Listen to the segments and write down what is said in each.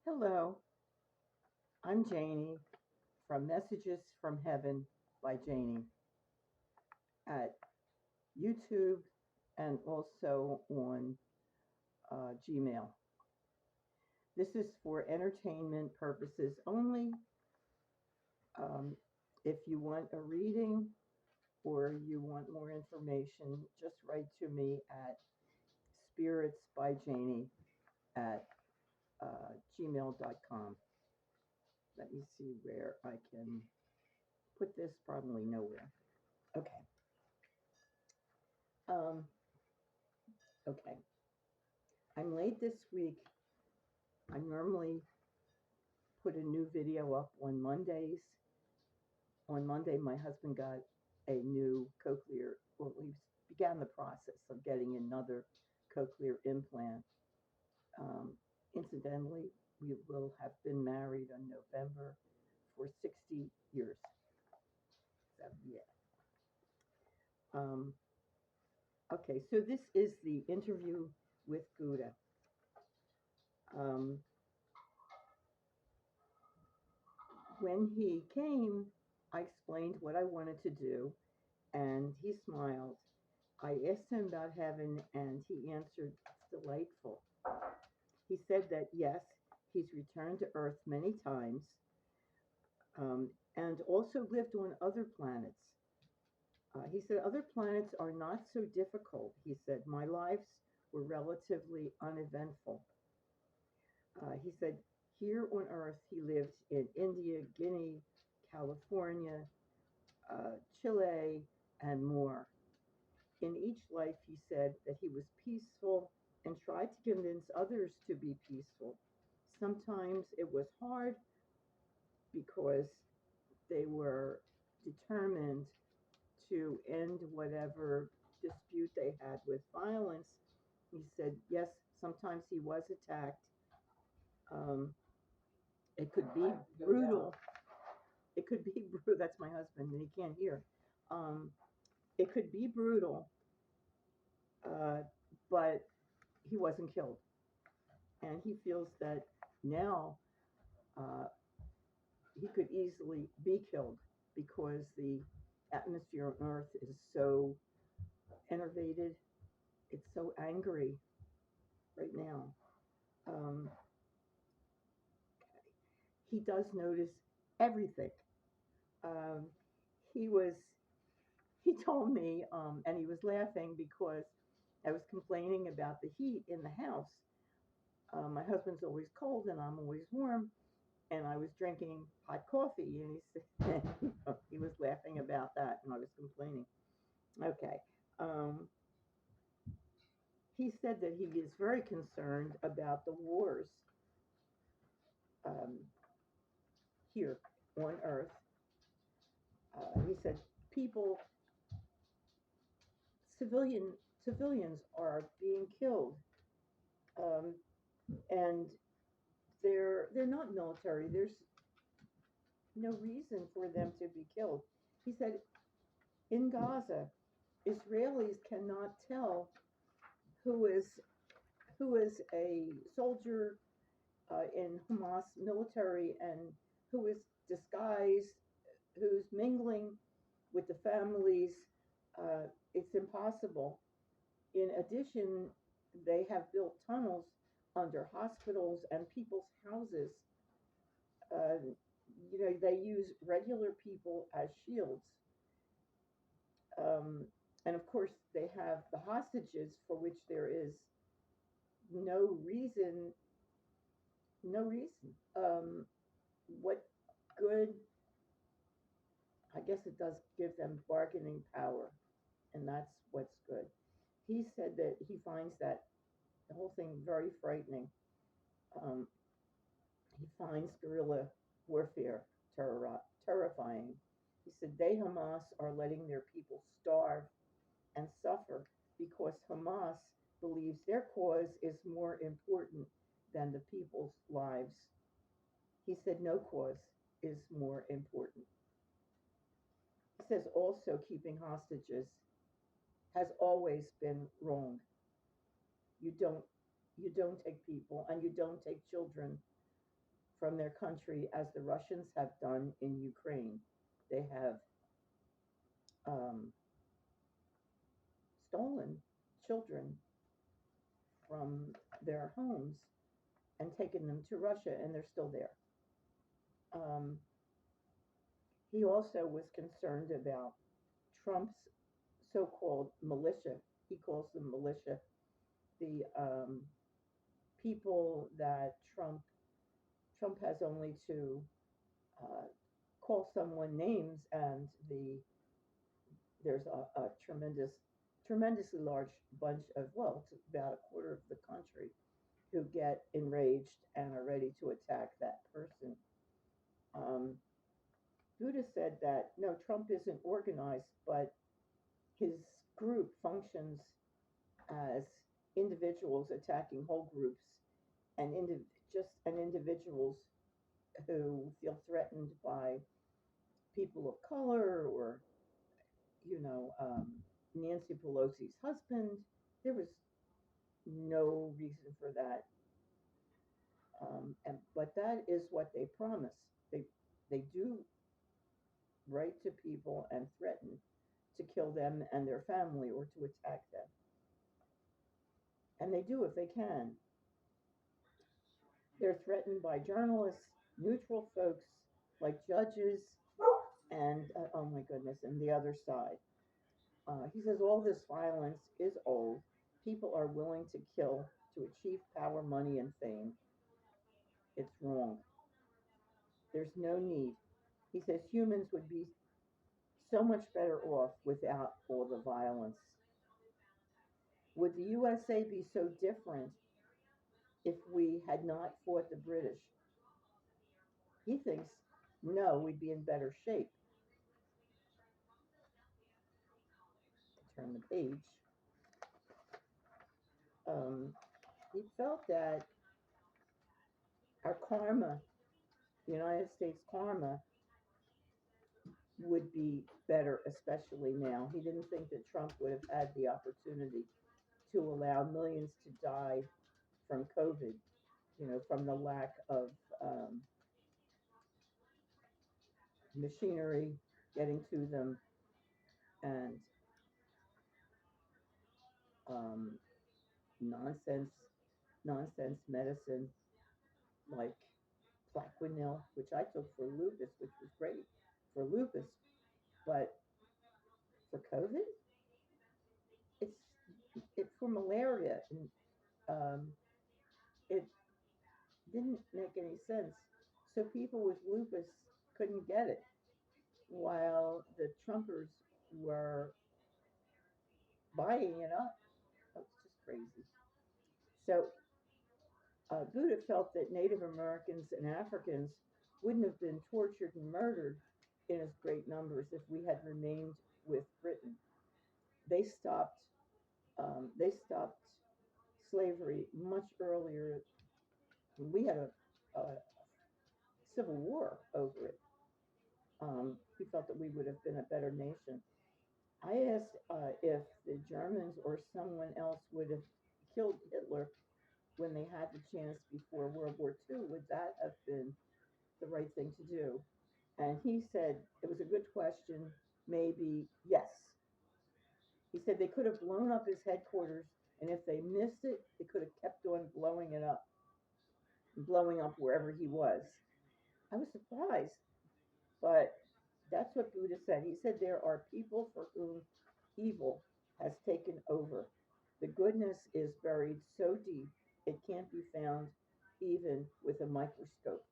Hello, I'm Jaynee from Messages from Heaven by Jaynee at YouTube and also on Gmail. This is for entertainment purposes only. Um, if you want a reading or you want more information, just write to me at spiritsbyjaynee at gmail.com. Let me see where I can put this, probably nowhere. Okay. Um, okay. I'm late this week. I normally put a new video up on Mondays. On Monday, my husband got a new cochlear, well, we began the process of getting another cochlear implant. Um, Incidentally, we will have been married in November for 60 years. So, yeah. Um, okay, so this is the interview with Gouda. Um, when he came, I explained what I wanted to do, and he smiled. I asked him about heaven, and he answered, "It's delightful." He said that yes, he's returned to Earth many times, and also lived on other planets. He said, "Other planets are not so difficult." He said, "My lives were relatively uneventful." He said, "Here on Earth, he lived in India, Guinea, California, Chile, and more. In each life, he said that he was peaceful and tried to convince others to be peaceful. Sometimes it was hard because they were determined to end whatever dispute they had with violence. He said, yes, sometimes he was attacked. Um, it could be brutal. It could be brutal. That's my husband, and he can't hear. Um, it could be brutal, uh, but he wasn't killed. And he feels that now uh, he could easily be killed because the atmosphere on Earth is so enervated. It's so angry right now. Um, he does notice everything. Um, he was, he told me, and he was laughing because I was complaining about the heat in the house. My husband's always cold and I'm always warm. And I was drinking hot coffee, and he said he was laughing about that, and I was complaining. Okay. Um, he said that he is very concerned about the wars um, here on Earth. He said people, civilian civilians are being killed, um, and they're not military. There's no reason for them to be killed. He said in Gaza, Israelis cannot tell who is who is a soldier in Hamas military and who is disguised, who's mingling with the families. It's impossible. In addition, they have built tunnels under hospitals and people's houses. Uh, they use regular people as shields. Um, and of course, they have the hostages for which there is no reason no reason. What good? I guess it does give them bargaining power, and that's what's good. He said that he finds that the whole thing very frightening. Um, he finds guerrilla warfare terrifying. He said they, Hamas, are letting their people starve and suffer because Hamas believes their cause is more important than the people's lives. He said no cause is more important. He says also keeping hostages has always been wrong. You don't you don't take people and you don't take children from their country as the Russians have done in Ukraine. They have um, stolen children from their homes and taken them to Russia, and they're still there. Um, he also was concerned about Trump's so-called militia. He calls them militia, the people that Trump has only to uh, call someone names, and there's a tremendously large bunch of, well, it's about a quarter of the country who get enraged and are ready to attack that person. Buddha said that no, Trump isn't organized, but his group functions as individuals attacking whole groups, and individuals who feel threatened by people of color, or Nancy Pelosi's husband. There was no reason for that, but that is what they promise. They do write to people and threaten to kill them and their family, or to attack them, and they do if they can. They're threatened by journalists, neutral folks like judges, and oh my goodness, and the other side. He says all this violence is old. People are willing to kill to achieve power, money, and fame. It's wrong. There's no need. He says humans would be so much better off without all the violence. Would the USA be so different if we had not fought the British? He thinks, no, we'd be in better shape. Turn the page. Um, he felt that our karma, the United States karma, would be better, especially now. He didn't think that Trump would have had the opportunity to allow millions to die from COVID, from the lack of machinery getting to them, and um, nonsense, nonsense medicine like Plaquenil, which I took for lupus, which was great for lupus, but for COVID, it's for malaria, and it didn't make any sense. So people with lupus couldn't get it, while the Trumpers were buying it up. That's just crazy. So Buddha felt that Native Americans and Africans wouldn't have been tortured and murdered in as great numbers if we had remained with Britain. They stopped. They stopped slavery much earlier. We had a civil war over it. He felt that we would have been a better nation. I asked if the Germans or someone else would have killed Hitler when they had the chance before World War II. Would that have been the right thing to do? And he said it was a good question. Maybe yes. He said they could have blown up his headquarters, and if they missed it, they could have kept on blowing it up, blowing up wherever he was. I was surprised, but that's what Buddha said. He said there are people for whom evil has taken over. The goodness is buried so deep it can't be found even with a microscope.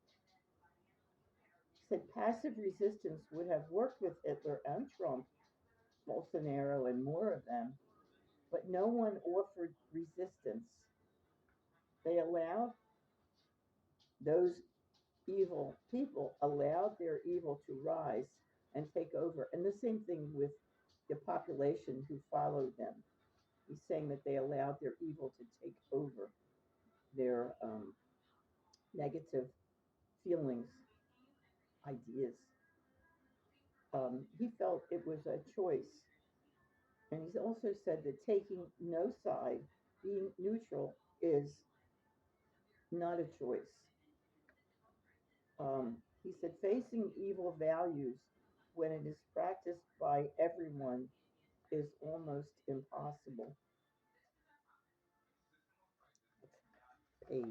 He said passive resistance would have worked with Hitler and Trump, Bolsonaro, and more of them, but no one offered resistance. They allowed those evil people, allowed their evil to rise and take over. And the same thing with the population who followed them. He's saying that they allowed their evil to take over their negative feelings, ideas. He felt it was a choice. And he's also said that taking no side, being neutral, is not a choice. He said, facing evil values when it is practiced by everyone is almost impossible. Page.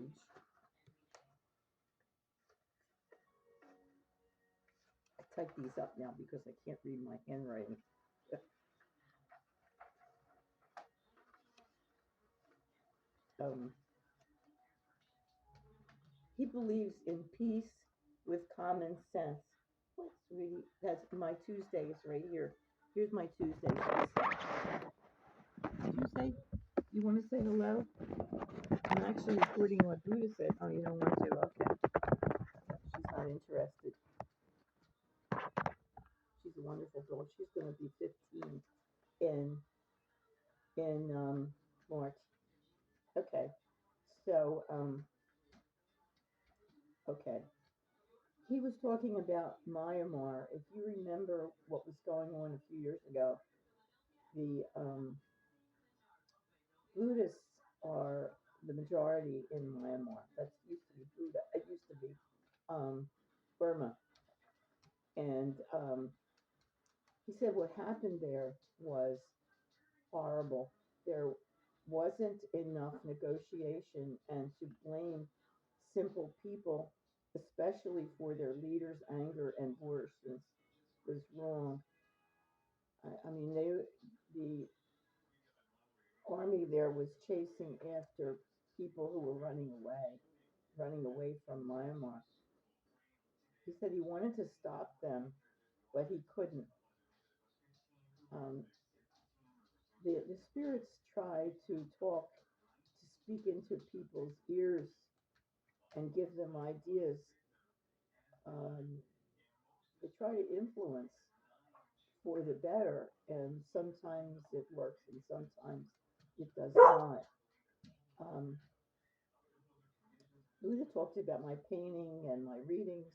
I type these up now because I can't read my handwriting. um, he believes in peace with common sense. What's really, that's my Tuesday is right here. Here's my Tuesday. Tuesday, you want to say hello? I'm actually recording what Buddha said. Oh, you don't want to? Okay. She's not interested. She's a wonderful dog. She's going to be 15 in March. Okay. So okay. He was talking about Myanmar. If you remember what was going on a few years ago, the Buddhists are the majority in Myanmar. That used to be Buddha. It used to be Burma. And he said what happened there was horrible. There wasn't enough negotiation, and to blame simple people, especially for their leaders' anger and boorishness, was wrong. I mean, the army there was chasing after people who were running away from Myanmar. He said he wanted to stop them, but he couldn't. Um, the spirits try to talk, to speak into people's ears and give them ideas. Um, they try to influence for the better, and sometimes it works and sometimes it does not. Um, Buddha talked about my painting and my readings,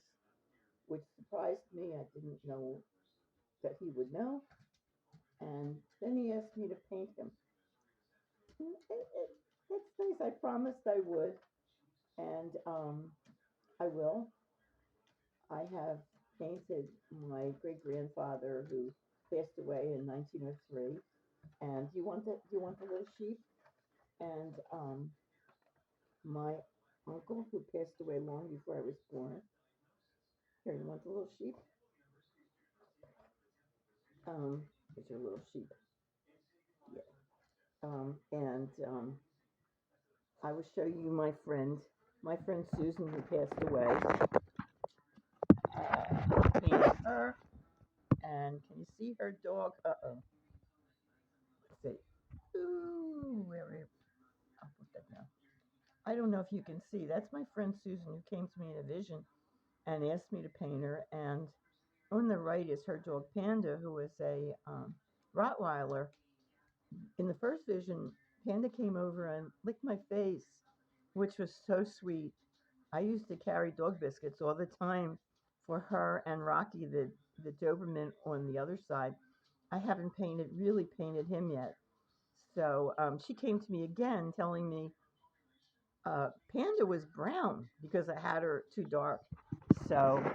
which surprised me. I didn't know that he would know. And then he asked me to paint him. It's nice. I promised I would, and I will. I have painted my great grandfather who passed away in 1903. And do you want the little sheep? And my uncle who passed away long before I was born. Here, you want the little sheep? Here's your little sheep. Yeah. And I will show you my friend Susan who passed away. Painted her. And can you see her dog? Uh-oh. Let's see. Ooh, where I'll put that down. I don't know if you can see. That's my friend Susan who came to me in a vision and asked me to paint her. And on the right is her dog Panda, who is a Rottweiler. In the first vision, Panda came over and licked my face, which was so sweet. I used to carry dog biscuits all the time for her and Rocky, the Doberman, on the other side. I haven't really painted him yet. So she came to me again telling me Panda was brown because I had her too dark. So